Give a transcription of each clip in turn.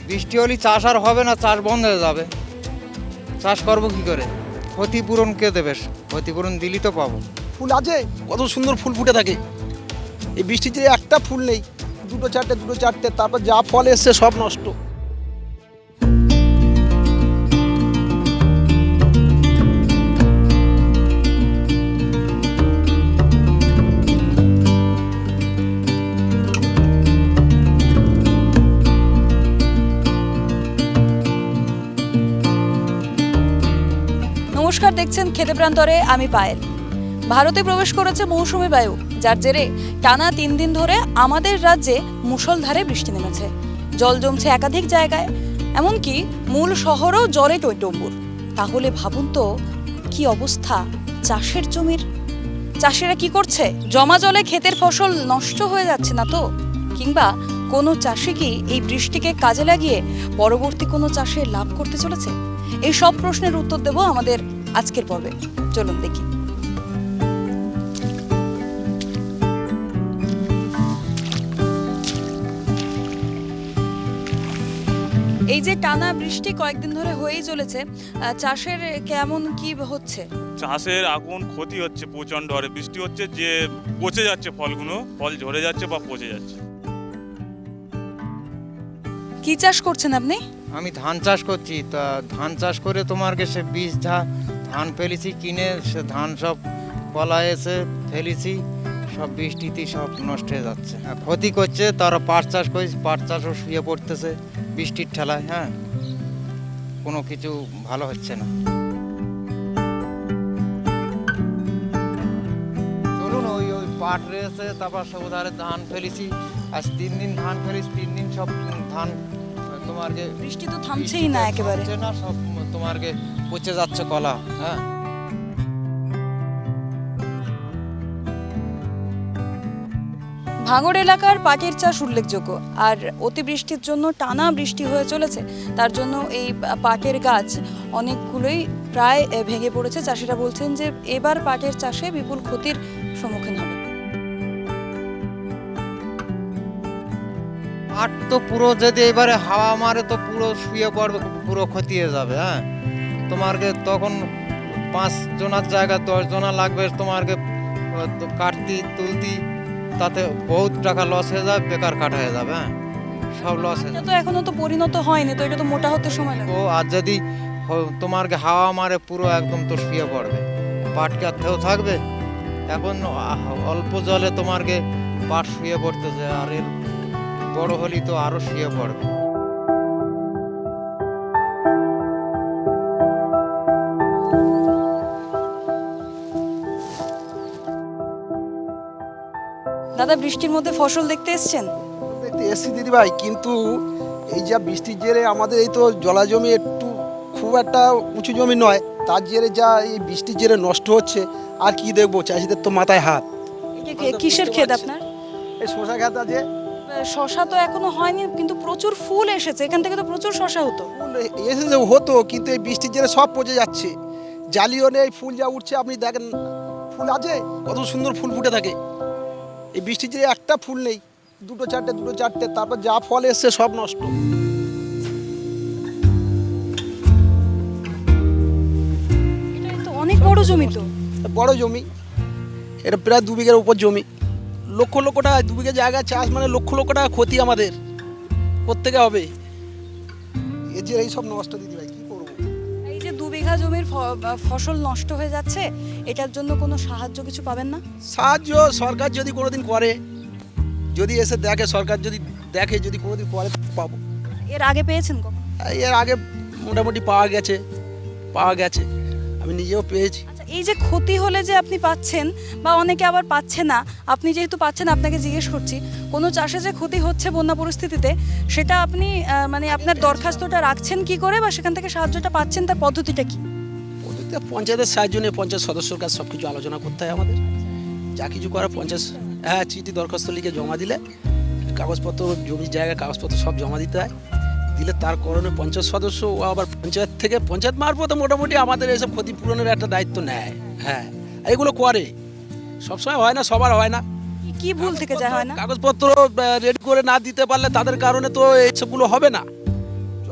বৃষ্টি হলে চাষ আর হবে না, চাষ বন্ধ হয়ে যাবে। চাষ করবো কি করে? ক্ষতিপূরণ কে দেবে? ক্ষতিপূরণ দিলেই তো পাবো। ফুল আছে, কত সুন্দর ফুল ফুটে থাকে। এই বৃষ্টির যে একটা ফুল নেই, দুটো চারটে, তারপর যা ফল এসছে সব নষ্ট। নমস্কার, দেখছেন খেতে প্রান্তরে, আমি পায়েল। ভারতে প্রবেশ করেছে মৌসুমী বায়ু, যার জেরে টানা 3 দিন ধরে আমাদের রাজ্যে মুষলধারে বৃষ্টি নেমেছে। জল জমছে একাধিক জায়গায়, এমনকি মূল শহরও জলে টইটম্বুর। তাহলে ভাবুন তো কি অবস্থা চাষের জমির। চাষিরা কি করছে? জমা জলে ক্ষেতের ফসল নষ্ট হয়ে যাচ্ছে না তো? কিংবা কোনো চাষি কি এই বৃষ্টিকে কাজে লাগিয়ে পরবর্তী কোনো চাষে লাভ করতে চলেছে? এই সব প্রশ্নের উত্তর দেব আমাদের আজকের পর্বে। চলুন দেখি। এই যে টানা বৃষ্টি কয়েকদিন ধরে হয়েই চলেছে, চাষের কেমন কি হচ্ছে? চাষের এখন ক্ষতি হচ্ছে প্রচণ্ড হারে। বৃষ্টি হচ্ছে যে পচে যাচ্ছে ফলগুলো, ফল ঝরে যাচ্ছে বা পচে যাচ্ছে। কি চাষ করছেন আপনি? আমি ধান চাষ করছি। তা ধান চাষ করে তোমার সে বীজ ধান ফেলেছি কিনে, সে ধান সব কলা এসে ফেলেছি, সব বৃষ্টিতেই সব নষ্ট হয়ে যাচ্ছে। ক্ষতি করছে। তারা পাট চাষ করেছি, পাট চাষও শুয়ে পড়তেছে বৃষ্টির ঠেলায়। হ্যাঁ, কোনো কিছু ভালো হচ্ছে না। চলুন, ওই পাট রয়েছে, তারপর সব ধারে ধান ফেলেছি। আজ 3 দিন ধান ফেলেছি, 3 দিন সব ধান তোমার বৃষ্টি তো থামছেই না একেবারে। না, সব তোমার পচে যাচ্ছে কলা। হ্যাঁ, ভাঙড় এলাকার পাটের চাষ উল্লেখযোগ্য, আর অতিবৃষ্টির জন্য টানা বৃষ্টি হয়ে চলেছে। তার জন্য এই পাটের গাছ অনেকগুলোই প্রায় ভেঙে পড়েছে। চাষিরা বলছেন যে এবার পাটের চাষে বিপুল ক্ষতির সম্মুখীন হবে। পাট তো পুরো যদি এবারে হাওয়া মারে তো পুরো শুয়ে পড়বে, পুরো ক্ষতি হয়ে যাবে। হ্যাঁ, তোমারকে তখন 5 জনের জায়গায় 10 জনা লাগবে তোমারকে কাটতি তুলতি, তাতে বহুত টাকা লস হয়ে যাবে, বেকার কাটা হয়ে যাবে। হ্যাঁ, সব লস হয়ে এটা যাবে। তো এখনো তো পরিণত হয়নি, তো এটা তো মোটা হতে সময় লাগবে। তো আর যদি তোমারকে হাওয়া মারে পুরো একদম তো শুয়ে পড়বে, পাট কাতেও থাকবে। এখন অল্প জলে তোমারকে পাট শুয়ে পড়তেছে, আর এর বড় হলি তো আরো শুয়ে পড়বে। দাদা, বৃষ্টির মধ্যে ফসল দেখতে এসছেন? দেখতে এসছি দিদিভাই, কিন্তু এই যা বৃষ্টির জেরে আমাদের এই তো জলা জমি একটু খুব একটা উঁচু জমি নয়, তার জেরে যা এই বৃষ্টির জেরে নষ্ট হচ্ছে। আর কি দেখবো, চাষিদের তো মাথায় হাত। কিসের ক্ষেত আপনার? এই শশা ক্ষেত আছে। শশা তো এখনো হয়নি, কিন্তু প্রচুর ফুল এসেছে। এখান থেকে তো প্রচুর শশা হতো। ফুল এসে হতো, কিন্তু এই বৃষ্টির জেরে সব পচে যাচ্ছে। জালিও নেই, ফুল যা উঠছে আপনি দেখেন। ফুল আছে, কত সুন্দর ফুল ফুটে থাকে। এই বৃষ্টির জেরে একটা ফুল নেই, দুটো চারটে, তারপর যা ফল এসছে সব নষ্ট। এটা তো অনেক বড় জমি তো। বড় জমি, এটা প্রায় 2 বিঘার উপর জমি। লক্ষ লক্ষ টাকা, 2 বিঘা জায়গা চাষ মানে লক্ষ লক্ষ টাকা ক্ষতি আমাদের প্রত্যেকে হবে। এই যে এই সব নষ্ট দিদিভাই, কি করবো? এই যে 2 বিঘা জমির ফসল নষ্ট হয়ে যাচ্ছে, এটার জন্য কোনো সাহায্য কিছু পাবেন না? সাহায্য সরকার যদি কোনোদিন করে, যদি এসে দেখে, সরকার যদি দেখে, যদি কোনোদিন করে পাবো। এর আগে পেয়েছেন কখন? এর আগে মোটামুটি পাওয়া গেছে, আমি নিজেও পেয়েছি। আচ্ছা, এই যে ক্ষতি হলে যে আপনি পাচ্ছেন, বা অনেকে আবার পাচ্ছে না, আপনি যেহেতু পাচ্ছেন আপনাকে জিজ্ঞেস করছি, কোনো চাষে যে ক্ষতি হচ্ছে বন্যা পরিস্থিতিতে, সেটা আপনি মানে আপনার দরখাস্তটা রাখছেন কি করে, বা সেখান থেকে সাহায্যটা পাচ্ছেন তার পদ্ধতিটা কি? পদ্ধতিতে পঞ্চায়েতের সাহায্য নিয়ে পঞ্চায়েত সদস্যর কাছে সব কিছু আলোচনা করতে হয় আমাদের। যা কিছু করার পঞ্চায়েত, হ্যাঁ, চিঠি দরখাস্ত লিখে জমা দিলে, কাগজপত্র, জমির জায়গা কাগজপত্র সব জমা দিতে হয়। দিলে তার কারণে পঞ্চায়েত সদস্য ও আবার পঞ্চায়েত মারফত মোটামুটি আমাদের এসব ক্ষতিপূরণের একটা দায়িত্ব নেয়। হ্যাঁ, এগুলো করে, সবসময় হয় না, সবার হয় না। কি ভুল থেকে যায় হয় না? কাগজপত্র রেডি করে না দিতে পারলে তাদের কারণে তো এইসবগুলো হবে না।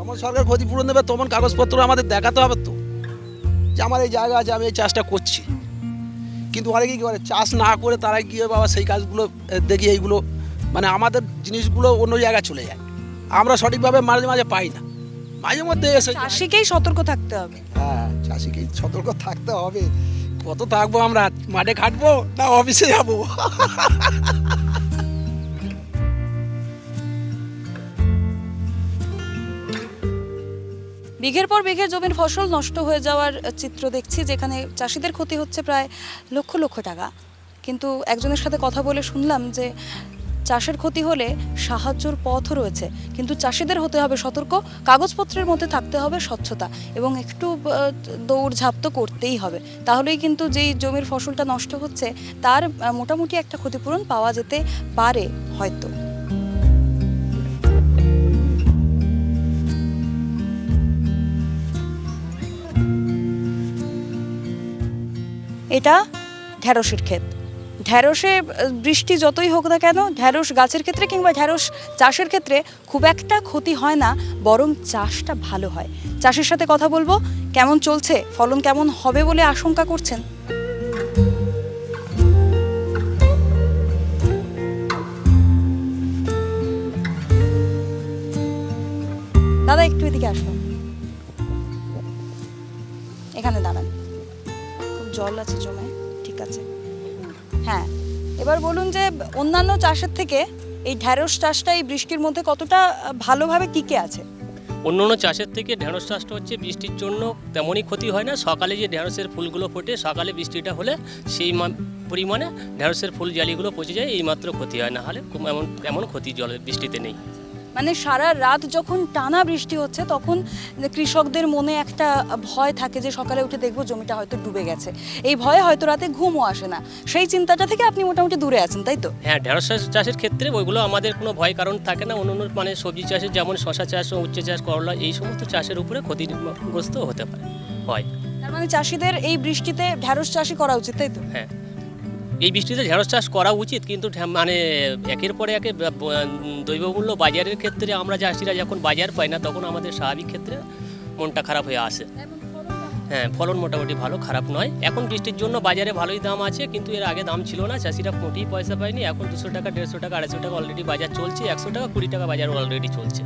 যেমন সরকার ক্ষতিপূরণ দেবে তেমন কাগজপত্র আমাদের দেখাতে হবে তো, যে আমার এই জায়গা আছে, আমি এই চাষটা করছি। কিন্তু অনেকে কী করে, চাষ না করে তারা গিয়ে বাবা সেই কাজগুলো দেখি এইগুলো মানে আমাদের জিনিসগুলো অন্য জায়গায় চলে যায়, আমরা সঠিকভাবে মাঝে মাঝে পাই না, মাঝে মধ্যে এসে চাষিকেই সতর্ক থাকতে হবে। হ্যাঁ, চাষিকে সতর্ক থাকতে হবে। কত থাকবো আমরা, মাঠে খাটবো না অফিসে যাবো? বিঘের পর বিঘে জমির ফসল নষ্ট হয়ে যাওয়ার চিত্র দেখছি, যেখানে চাষিদের ক্ষতি হচ্ছে প্রায় লক্ষ লক্ষ টাকা। কিন্তু একজনের সাথে কথা বলে শুনলাম যে চাষের ক্ষতি হলে সাহায্যর পথও রয়েছে, কিন্তু চাষিদের হতে হবে সতর্ক, কাগজপত্রের মধ্যে থাকতে হবে স্বচ্ছতা এবং একটু দৌড়ঝাঁপ তো করতেই হবে। তাহলেই কিন্তু যেই জমির ফসলটা নষ্ট হচ্ছে তার মোটামুটি একটা ক্ষতিপূরণ পাওয়া যেতে পারে হয়তো। এটা ঢ্যাঁড়সের ক্ষেত। ঢ্যাঁড়সে বৃষ্টি যতই হোক না কেন, ঢ্যাঁড়স গাছের ক্ষেত্রে কিংবা ঢ্যাঁড়স চাষের ক্ষেত্রে খুব একটা ক্ষতি হয় না, বরং চাষটা ভালো হয়। চাষির সাথে কথা বলবো, কেমন চলছে, ফলন কেমন হবে বলে আশঙ্কা করছেন। দাদা একটু এদিকে আসুন, এখানে দাঁড়ান, খুব জল আছে জমে। ঠিক আছে, হ্যাঁ এবার বলুন যে অন্যান্য চাষের থেকে এই ঢ্যাঁড়স চাষটা এই বৃষ্টির মধ্যে কতটা ভালোভাবে টিকে আছে? অন্যান্য চাষের থেকে ঢেঁড়স চাষটা হচ্ছে বৃষ্টির জন্য তেমনই ক্ষতি হয় না। সকালে যে ঢেঁড়সের ফুলগুলো ফোটে, সকালে বৃষ্টিটা হলে সেই পরিমাণে ঢেঁড়সের ফুল জালিগুলো পচে যায়, এইমাত্র ক্ষতি হয়, না হলে এমন ক্ষতি জলের বৃষ্টিতে নেই। মানে সারা রাত যখন টানা বৃষ্টি হচ্ছে তখন কৃষকদের মনে একটা ভয় থাকে যে সকালে উঠে দেখবো জমিটা হয়তো ডুবে গেছে, এই ভয়ে হয়তো রাতে ঘুমও আসে না, সেই চিন্তাটা থেকে আপনি মোটামুটি দূরে আছেন, তাই তো? হ্যাঁ, ঢেঁড়স চাষের ক্ষেত্রে ওইগুলো আমাদের কোনো ভয় কারণ থাকে না। অন্য মানে সবজি চাষের যেমন শশা চাষ, উচ্ছে চাষ, করলা, এই সমস্ত চাষের উপরে ক্ষতিগ্রস্ত হতে পারে হয়। তার মানে চাষিদের এই বৃষ্টিতে ঢ্যাঁড়স চাষই করা উচিত, তাই তো? হ্যাঁ, এই বৃষ্টিতে ঢেঁড়স চাষ করা উচিত, কিন্তু মানে একের পরে একে দ্রব্যমূল্য বাজারের ক্ষেত্রে আমরা চাষিরা যখন বাজার পাই না, তখন আমাদের স্বাভাবিক ক্ষেত্রে মনটা খারাপ হয়ে আসে। হ্যাঁ, ফলন মোটামুটি ভালো, খারাপ নয়। এখন বৃষ্টির জন্য বাজারে ভালোই দাম আছে, কিন্তু এর আগে দাম ছিল না, চাষিরা মোটেই পয়সা পায়নি। এখন 200 টাকা, 150 টাকা, 250 টাকা অলরেডি বাজার চলছে, 100 টাকা, 20 টাকা বাজার অলরেডি চলছে।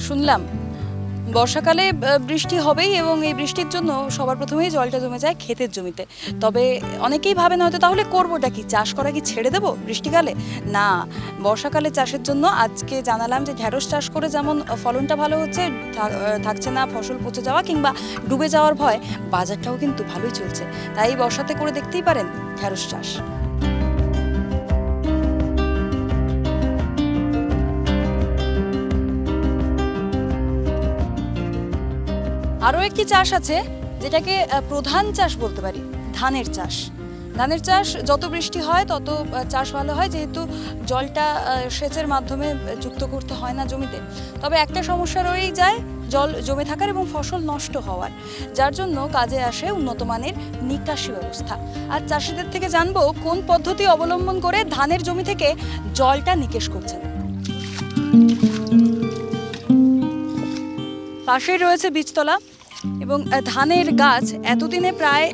শুনলাম বর্ষাকালে বৃষ্টি হবেই এবং এই বৃষ্টির জন্য সবার প্রথমেই জলটা জমে যায় ক্ষেতের জমিতে। তবে অনেকেই ভাবেন হয়তো তাহলে করবোটা কি, চাষ করা কি ছেড়ে দেবো বৃষ্টিকালে? না, বর্ষাকালে চাষের জন্য আজকে জানালাম যে ঢ্যাঁড়স চাষ করে যেমন ফলনটা ভালো হচ্ছে, থাকছে না ফসল পচে যাওয়া কিংবা ডুবে যাওয়ার ভয়, বাজারটাও কিন্তু ভালোই চলছে। তাই বর্ষাতে করে দেখতেই পারেন ঢ্যাঁড়স চাষ। আরও একটি চাষ আছে যেটাকে প্রধান চাষ বলতে পারি, ধানের চাষ। ধানের চাষ যত বৃষ্টি হয় তত চাষ ভালো হয়, যেহেতু জলটা সেচের মাধ্যমে যুক্ত করতে হয় না জমিতে। তবে একটা সমস্যা রয়েই যায় জল জমে থাকার এবং ফসল নষ্ট হওয়ার, যার জন্য কাজে আসে উন্নত মানের নিকাশি ব্যবস্থা। আর চাষিদের থেকে জানবো কোন পদ্ধতি অবলম্বন করে ধানের জমি থেকে জলটা নিকেশ করছেন। পাশেই রয়েছে বীজতলা এবং ধানের গাছ এতদিনে প্রায়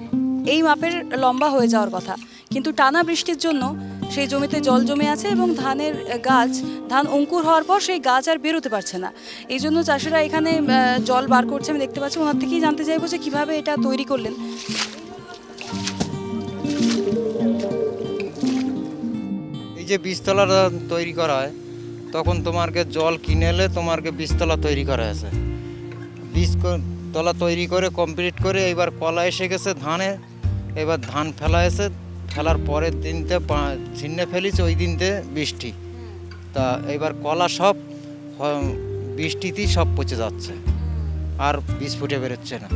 এই মাপের লম্বা হয়ে যাওয়ার কথা, কিন্তু টানা বৃষ্টির জন্য সেই জমিতে জল জমে আছে এবং ধানের গাছ, ধান অঙ্কুর হওয়ার পর সেই গাছ আর বেরোতে পারছে না। এই জন্য চাষিরা এখানে জল বার করছে, আমি দেখতে পাচ্ছি। ওনার থেকেই জানতে চাইবো যে কীভাবে এটা তৈরি করলেন। এই যে বীজতলাটা তৈরি করা হয়, তখন তোমাকে জল কিনে এলে তোমাকে বীজতলা তৈরি করা আছে। বীজতলা তৈরি করে কমপ্লিট করে এবার কলা এসে গেছে ধানে, এবার ধান ফেলা এসে, ফেলার পরের দিনতে ছিন্নে ফেলিছে, ওই দিনতে বৃষ্টি, তা এবার কলা সব বৃষ্টিতেই সব পচে যাচ্ছে, আর বীজ ফুটে বেরোচ্ছে না।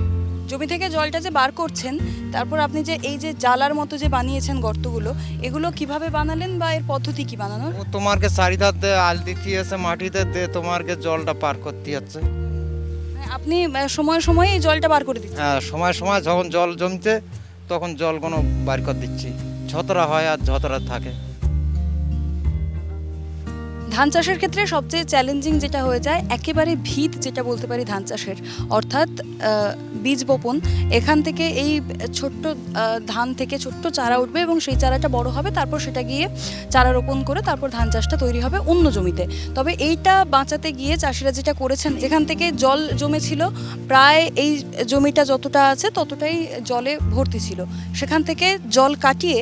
জমি থেকে জলটা যে বার করছেন, তারপর আপনি যে এই যে জালার মতো যে বানিয়েছেন গর্তগুলো, এগুলো কিভাবে বানালেন বা এর পদ্ধতি কি বানানোর? ও তোমাকে চারিধার দিয়ে আল দিতে আছে, মাটিতে দিয়ে তোমাকে জলটা পার করতে যাচ্ছে। আপনি সময়ে সময়ে এই জলটা বার করে দিচ্ছেন? হ্যাঁ, সময় সময় যখন জল জমছে তখন জলগুলো বার করে দিচ্ছি, ঝতরা হয় আর ঝতরা থাকে। ধান চাষের ক্ষেত্রে সবচেয়ে চ্যালেঞ্জিং যেটা হয়ে যায় একেবারে ভিত যেটা বলতে পারি ধান চাষের, অর্থাৎ বীজ বপন। এখান থেকে এই ছোট্ট ধান থেকে ছোট্ট চারা উঠবে এবং সেই চারাটা বড় হবে, তারপর সেটা গিয়ে চারা রোপণ করে তারপর ধান চাষটা তৈরি হবে অন্য জমিতে। তবে এইটা বাঁচাতে গিয়ে চাষিরা যেটা করেছেন, যেখান থেকে জল জমেছিল প্রায় এই জমিটা যতটা আছে ততটাই জলে ভর্তি ছিল, সেখান থেকে জল কাটিয়ে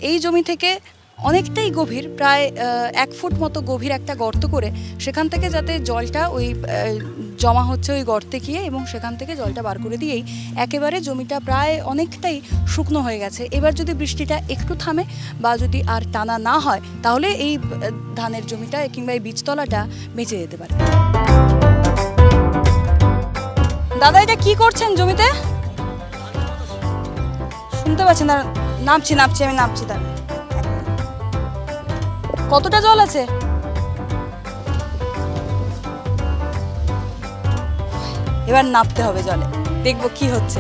এই জমি থেকে অনেকটাই গভীর, প্রায় 1 ফুট মতো গভীর একটা গর্ত করে সেখান থেকে যাতে জলটা ওই জমা হচ্ছে ওই গর্তে গিয়ে এবং সেখান থেকে জলটা বার করে দিয়েই একেবারে জমিটা প্রায় অনেকটাই শুকনো হয়ে গেছে। এবার যদি বৃষ্টিটা একটু থামে বা যদি আর টানা না হয় তাহলে এই ধানের জমিটা কিংবা এই বীজতলাটা বেঁচে যেতে পারে। দাদা, এটা কি করছেন জমিতে? শুনতে পাচ্ছেন? নামছি আমি নামছি। তার কতটা জল আছে? এবার নামতে হবে জলে, দেখবো কি হচ্ছে।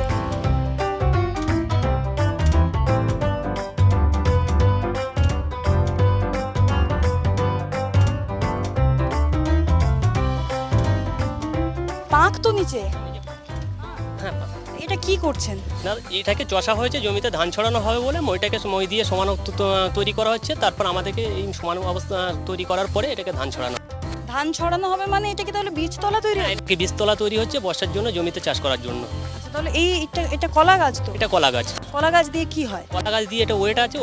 পাক তো নিচে। হ্যাঁ, এটা কি করছেন? না, এটাকে চষা হয়েছে, জমিতে ধান ছড়ানো হবে বলে মইটাকে মই দিয়ে সমান তৈরি করা হচ্ছে। তারপর আমাদেরকে এই সমান অবস্থা তৈরি করার পরে এটাকে ধান ছড়ানো। ধান ছড়ানো হবে মানে এটা কি তাহলে বীজতলা তৈরি হবে? এটাকে বীজতলা তৈরি হচ্ছে বর্ষার জন্য, জমিতে চাষ করার জন্য। আচ্ছা, তাহলে এটা কলা গাছ তো? এটা কলা গাছ। কলা গাছ দিয়ে কি হয়? কলা গাছ দিয়ে এটা ওয়েট আছে,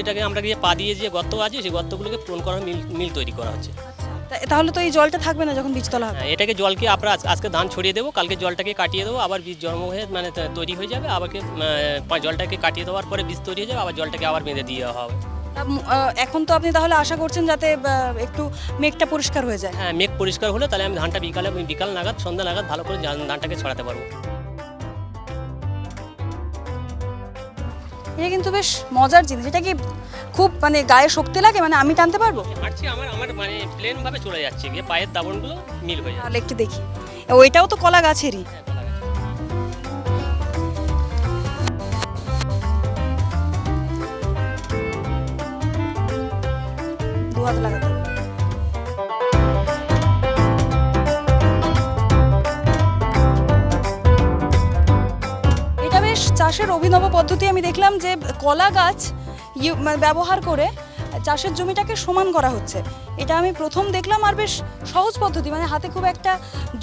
এটাকে আমরা গিয়ে পা দিয়ে যে গর্ত আছে সেই গর্তগুলোকে পূরণ করার মিল তৈরি করা হচ্ছে। তাহলে তো এই জলটা থাকবে না যখন বীজতলা হবে? হ্যাঁ, এটাকে জলকে আমরা আজকে ধান ছড়িয়ে দেবো, কালকে জলটাকে কাটিয়ে দেবো, আবার বীজ জন্ম হয়ে মানে তৈরি হয়ে যাবে, আবার জলটাকে কাটিয়ে দেওয়ার পরে বীজ তৈরি হয়ে যাবে, আবার জলটাকে আবার বেঁধে দিয়ে দেওয়া হবে। এখন তো আপনি তাহলে আশা করছেন যাতে একটু মেঘটা পরিষ্কার হয়ে যায়? হ্যাঁ, মেঘ পরিষ্কার হলে তাহলে আমি ধানটা বিকাল নাগাদ, সন্ধ্যা নাগাদ ভালো করে ধানটাকে ছড়াতে পারবো। এটা কিন্তু বেশ মজার জিনিস। এটা কি খুব মানে গায়ে শক্তি লাগে? মানে আমি টানতে পারবো? হাঁটছি, আমার মানে প্লেন ভাবে চলে যাচ্ছে, গিয়ে পায়ের দাবনগুলো মিল হয়ে যাচ্ছে। তাহলে একটু দেখি। ওইটাও তো কলা গাছেরই। হ্যাঁ, কলা গাছ। দু হাত লাগাতে হবে। এটা বেশ চাষের অভিনব পদ্ধতি। আমি দেখলাম যে কলা গাছ মানে ব্যবহার করে চাষের জমিটাকে সমান করা হচ্ছে। এটা আমি প্রথম দেখলাম, আর বেশ সহজ পদ্ধতি, মানে হাতে খুব একটা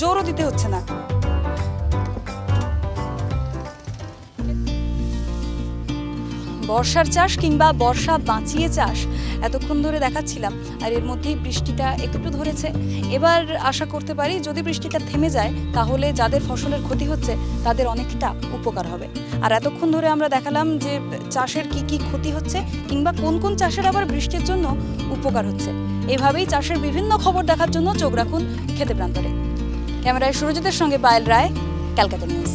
জোরও দিতে হচ্ছে না। বর্ষার চাষ কিংবা বর্ষা বাঁচিয়ে চাষ এতক্ষণ ধরে দেখাচ্ছিলাম, আর এর মধ্যেই বৃষ্টিটা একটু ধরেছে। এবার আশা করতে পারি যদি বৃষ্টিটা থেমে যায় তাহলে যাদের ফসলের ক্ষতি হচ্ছে তাদের অনেকটা উপকার হবে। আর এতক্ষণ ধরে আমরা দেখালাম যে চাষের কি কি ক্ষতি হচ্ছে কিংবা কোন কোন চাষের আবার বৃষ্টির জন্য উপকার হচ্ছে। এভাবেই চাষের বিভিন্ন খবর দেখার জন্য চোখ রাখুন খেতে প্রান্তরে। ক্যামেরায় সুরজিতের সঙ্গে পায়েল রায়, ক্যালকাটা নিউজ।